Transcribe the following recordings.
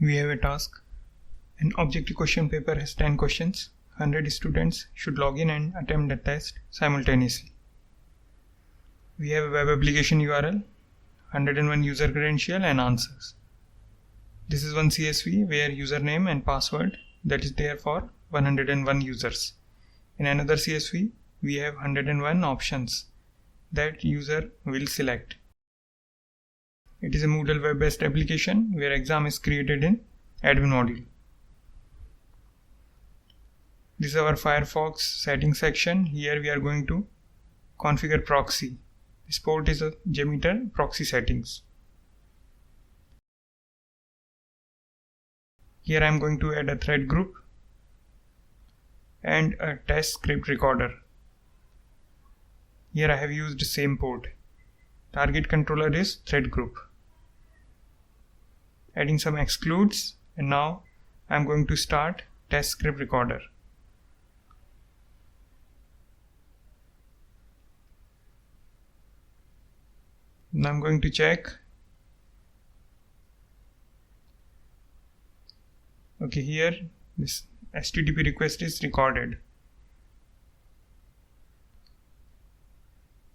We have a task. An objective question paper has 10 questions. 100 students should log in and attempt the test simultaneously. We have a web application URL, 101 user credential and answers. This is one CSV where username and password that is there for 101 users. In another CSV, we have 101 options that user will select. It is a Moodle web-based application where exam is created in admin module. This is our Firefox settings section. Here we are going to configure proxy. This port is a JMeter proxy settings. Here I am going to add a thread group and a test script recorder. Here I have used the same port. Target controller is thread group. Adding some excludes, and now I am going to start test script recorder. Now I am going to check. Okay, here this HTTP request is recorded.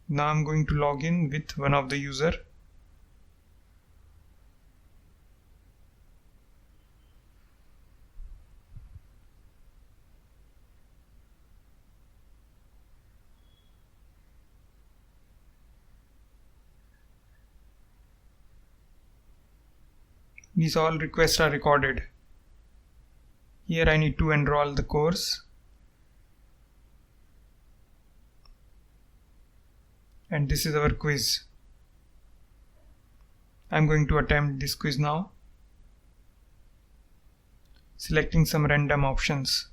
Now I am going to log in with one of the user. These all requests are recorded. Here I need to enroll the course. And this is our quiz. I am going to attempt this quiz now. Selecting some random options.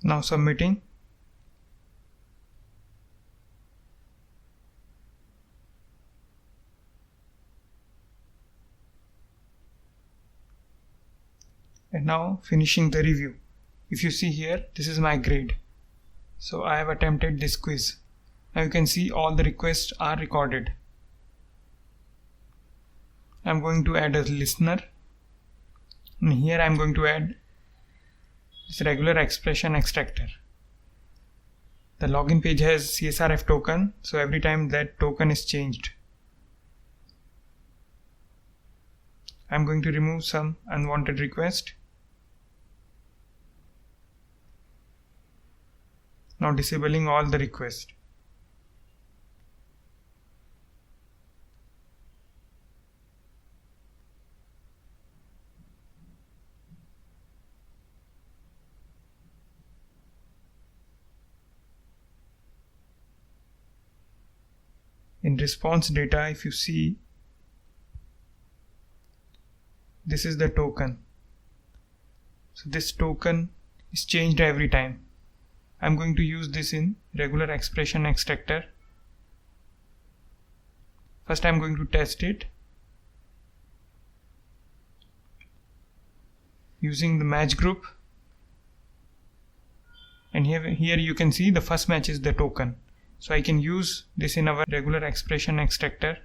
Now submitting. And now finishing the review. If you see here, this is my grade. So I have attempted this quiz. Now you can see all the requests are recorded. I am going to add a listener. And here I am going to add this regular expression extractor. The login page has CSRF token, so every time that token is changed. I am going to remove some unwanted request. Now disabling all the requests. In response data, if you see, this is the token. So this token is changed every time. I'm going to use this in regular expression extractor. First I'm going to test it using the match group. And here you can see the first match is the token. So I can use this in our regular expression extractor.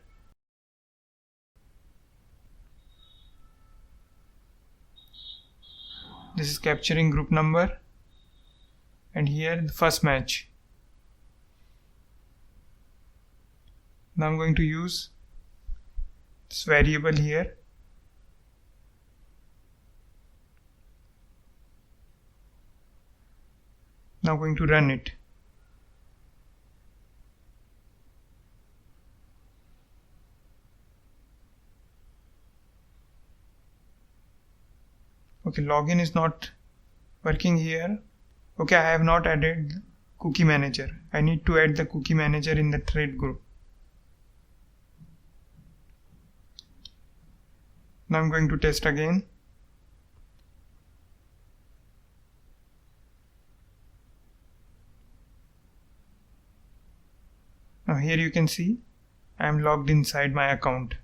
This is capturing group number, and here the first match. Now I'm going to use this variable here. Now I'm going to run it. Okay, login is not working here. Okay, I have not added cookie manager. I need to add the cookie manager in the thread group. Now I'm going to test again. Now here you can see I am logged inside my account.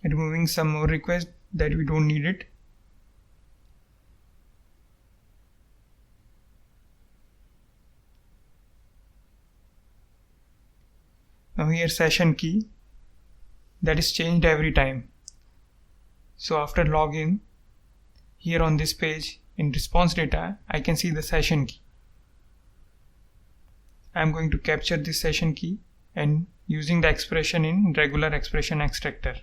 Removing some more requests that we don't need it. Now here session key, that is changed every time. So after login, here on this page in response data, I can see the session key. I am going to capture this session key and using the expression in regular expression extractor.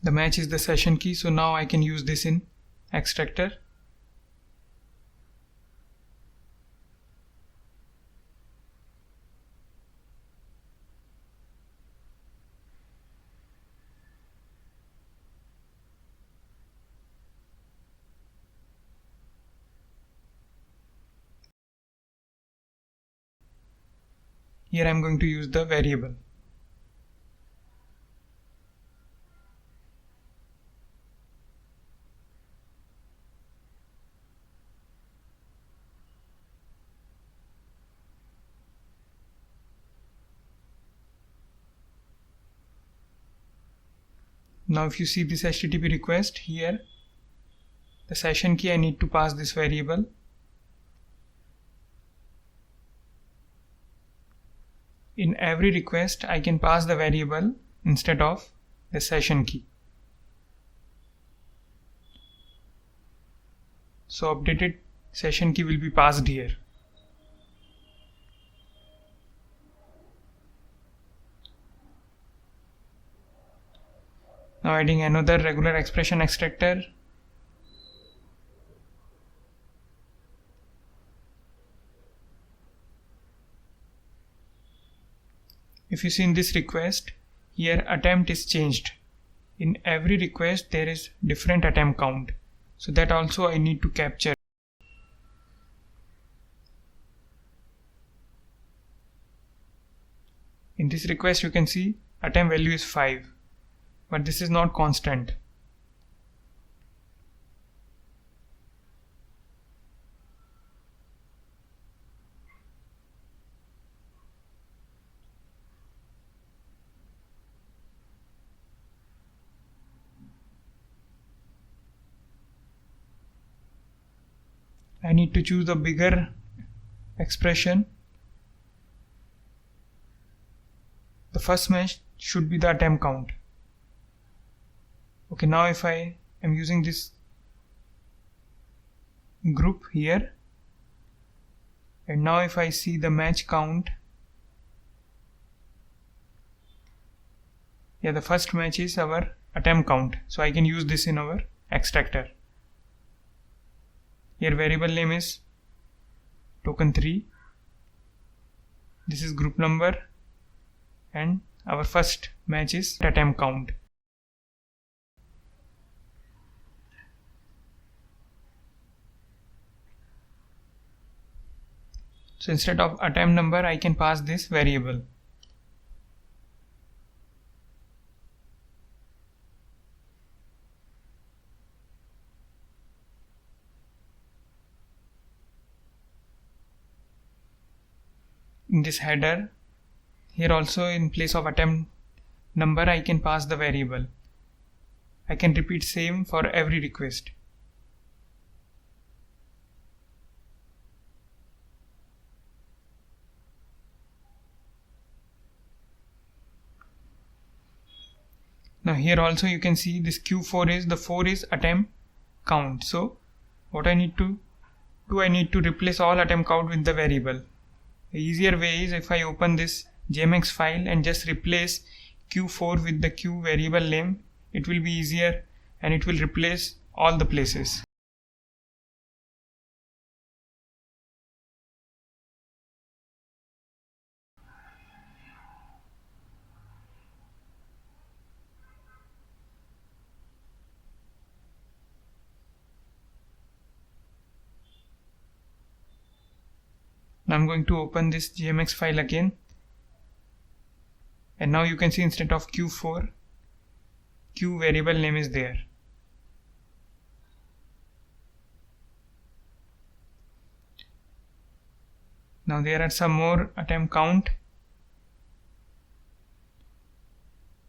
The match is the session key, so now I can use this in extractor. Here I am going to use the variable. Now if you see this HTTP request here, the session key, I need to pass this variable. In every request I can pass the variable instead of the session key. So updated session key will be passed here. Now adding another regular expression extractor. If you see in this request, here attempt is changed. In every request there is different attempt count. So that also I need to capture. In this request you can see attempt value is 5. But this is not constant. I need to choose the bigger expression. The first match should be the attempt count. Okay, now if I am using this group here, and now if I see the match count, yeah, the first match is our attempt count, so I can use this in our extractor. Here variable name is token3, this is group number, and our first match is attempt count. So instead of attempt number I can pass this variable. In this header, here also in place of attempt number I can pass the variable. I can repeat same for every request. Now here also you can see this Q4 is, the 4 is attempt count. So what I need to do, I need to replace all attempt count with the variable. The easier way is if I open this JMeter file and just replace Q4 with the Q variable name, it will be easier and it will replace all the places. Now I'm going to open this GMX file again, and now you can see instead of Q4, Q variable name is there. Now there are some more attempt count.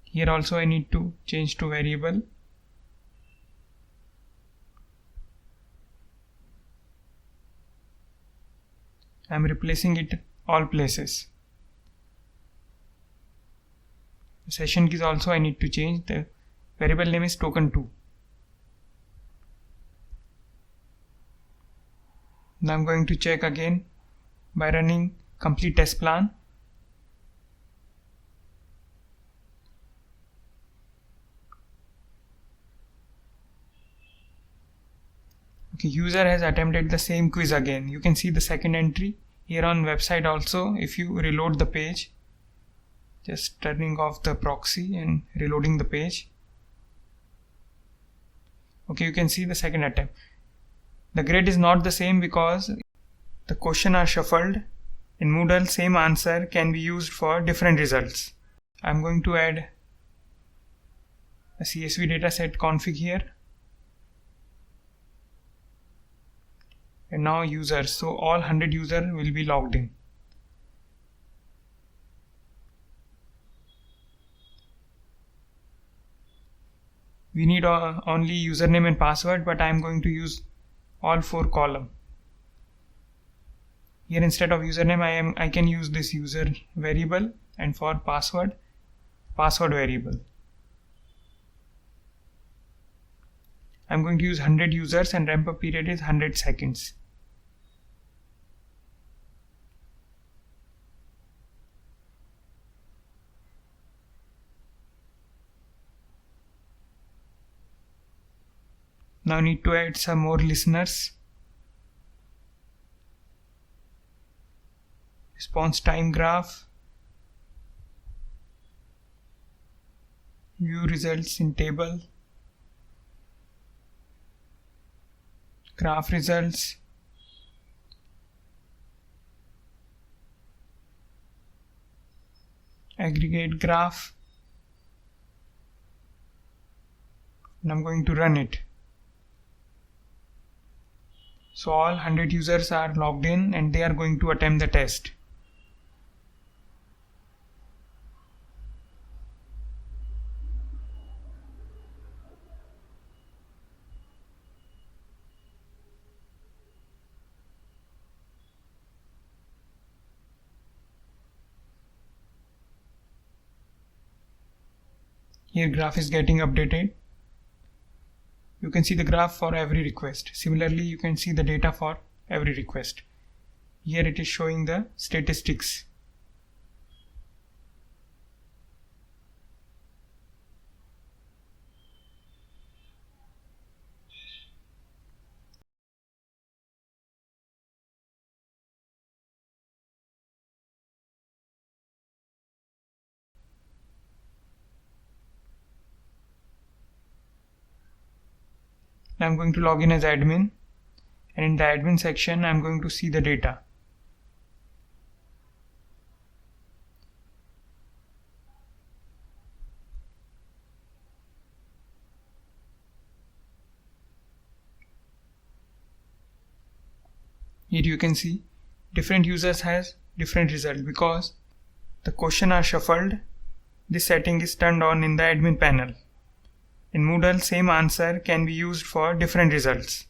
Here also I need to change to variable. I am replacing it all places. The session keys also I need to change. The variable name is token 2. Now I'm going to check again by running complete test plan. Okay, user has attempted the same quiz again. You can see the second entry here on website also. If you reload the page, just turning off the proxy and reloading the page. Okay, you can see the second attempt. The grade is not the same because the question are shuffled. In Moodle, same answer can be used for different results. I'm going to add a CSV dataset config here. And now users, so all 100 users will be logged in. We need only username and password, but I am going to use all 4 columns. Here instead of username I can use this user variable, and for password variable. I am going to use 100 users and ramp up period is 100 seconds. Now I need to add some more listeners. Response time graph. View results in table. Graph results. Aggregate graph. And I'm going to run it. So all 100 users are logged in and they are going to attempt the test. Here graph is getting updated. You can see the graph for every request. Similarly, you can see the data for every request. Here it is showing the statistics. Now I'm going to log in as admin, and in the admin section I'm going to see the data. Here you can see different users has different result because the question are shuffled. This setting is turned on in the admin panel. In Moodle, same answer can be used for different results.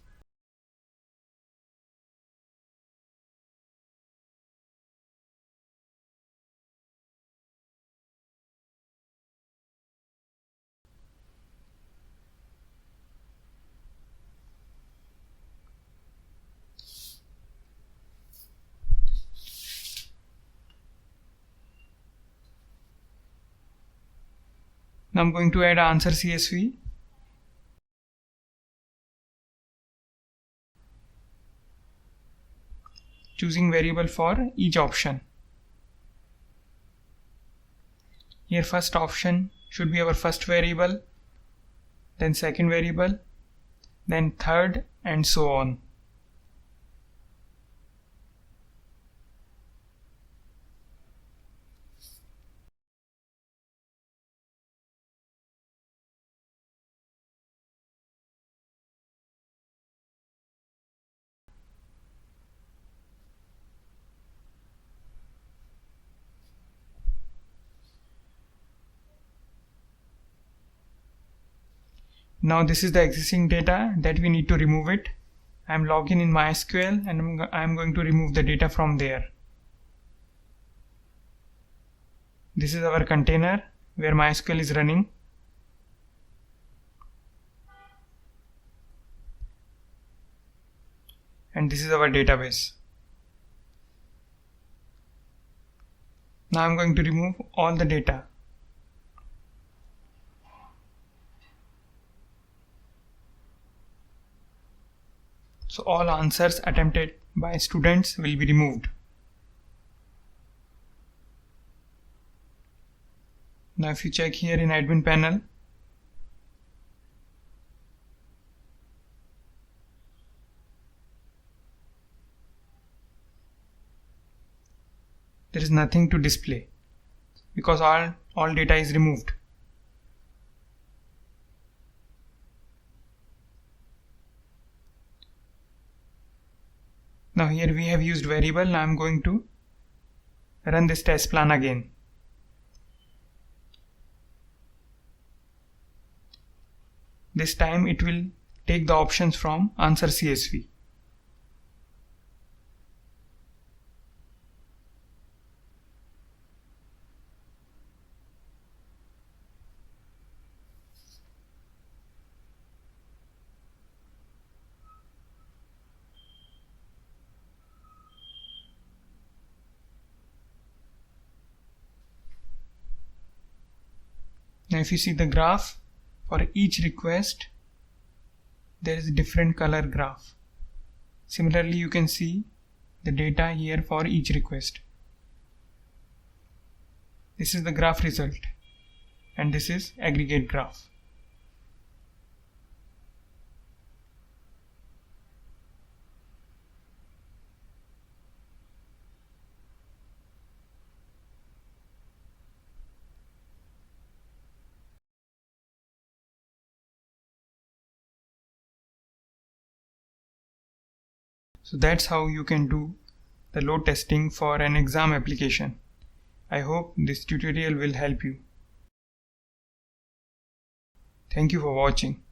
Now I'm going to add answer CSV. Choosing variable for each option. Here first option should be our first variable, then second variable, then third, and so on. Now this is the existing data that we need to remove it. I am logged in MySQL and I am going to remove the data from there. This is our container where MySQL is running. And this is our database. Now I'm going to remove all the data. So all answers attempted by students will be removed. Now if you check here in admin panel, there is nothing to display because all data is removed. Now here we have used variable. Now I am going to run this test plan again. This time it will take the options from answer CSV. Now if you see the graph, for each request there is a different color graph. Similarly, you can see the data here for each request. This is the graph result and this is aggregate graph. So that's how you can do the load testing for an exam application. I hope this tutorial will help you. Thank you for watching.